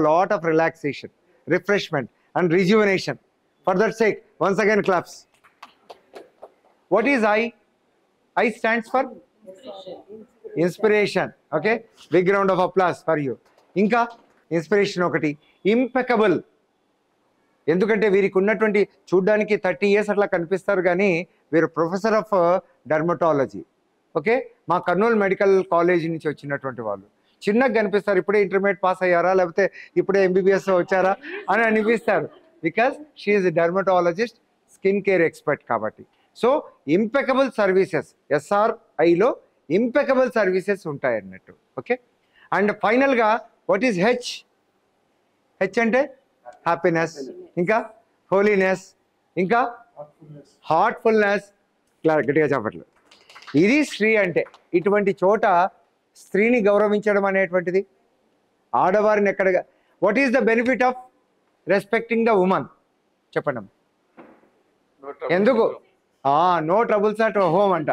lot of relaxation, refreshment and rejuvenation. For that sake, once again claps. What is I? I stands for inspiration. Okay, big round of applause for you. Inka inspiration okati, impeccable. ఎందుకంటే వీరికి ఉన్నటువంటి చూడ్డానికి 30 years అట్లా కనిపిస్తారు కానీ వీరు professor of dermatology. Okay, మా Kurnool medical college నుంచి వచ్చినటువంటి వాళ్ళు. చిన్నగా కనిపిస్తారు, ఇప్పుడే ఇంటర్మీడియట్ పాస్ అయ్యారా లేకపోతే ఇప్పుడే ఎంబీబీఎస్ వచ్చారా అని అనిపిస్తారు. Because she is dermatologist, skin care expert కాబట్టి. సో ఇంపెకబుల్ సర్వీసెస్, ఎస్ఆర్ఐలో ఇంపెకబుల్ సర్వీసెస్ ఉంటాయి అన్నట్టు. ఓకే, అండ్ ఫైనల్గా వాట్ ఈజ్ హెచ్? హెచ్ అంటే హ్యాపీనెస్, ఇంకా హోలీనెస్, ఇంకా హార్ట్ఫుల్నెస్. గట్టిగా చెప్పట్లు. ఇది స్త్రీ అంటే. ఇటువంటి చోట స్త్రీని గౌరవించడం అనేటువంటిది ఆడవారిని ఎక్కడగా. What is the benefit of respecting the woman? చెప్పండి. ఎందుకు? నో ట్రబుల్స్ అట్ హోమ్ అంట.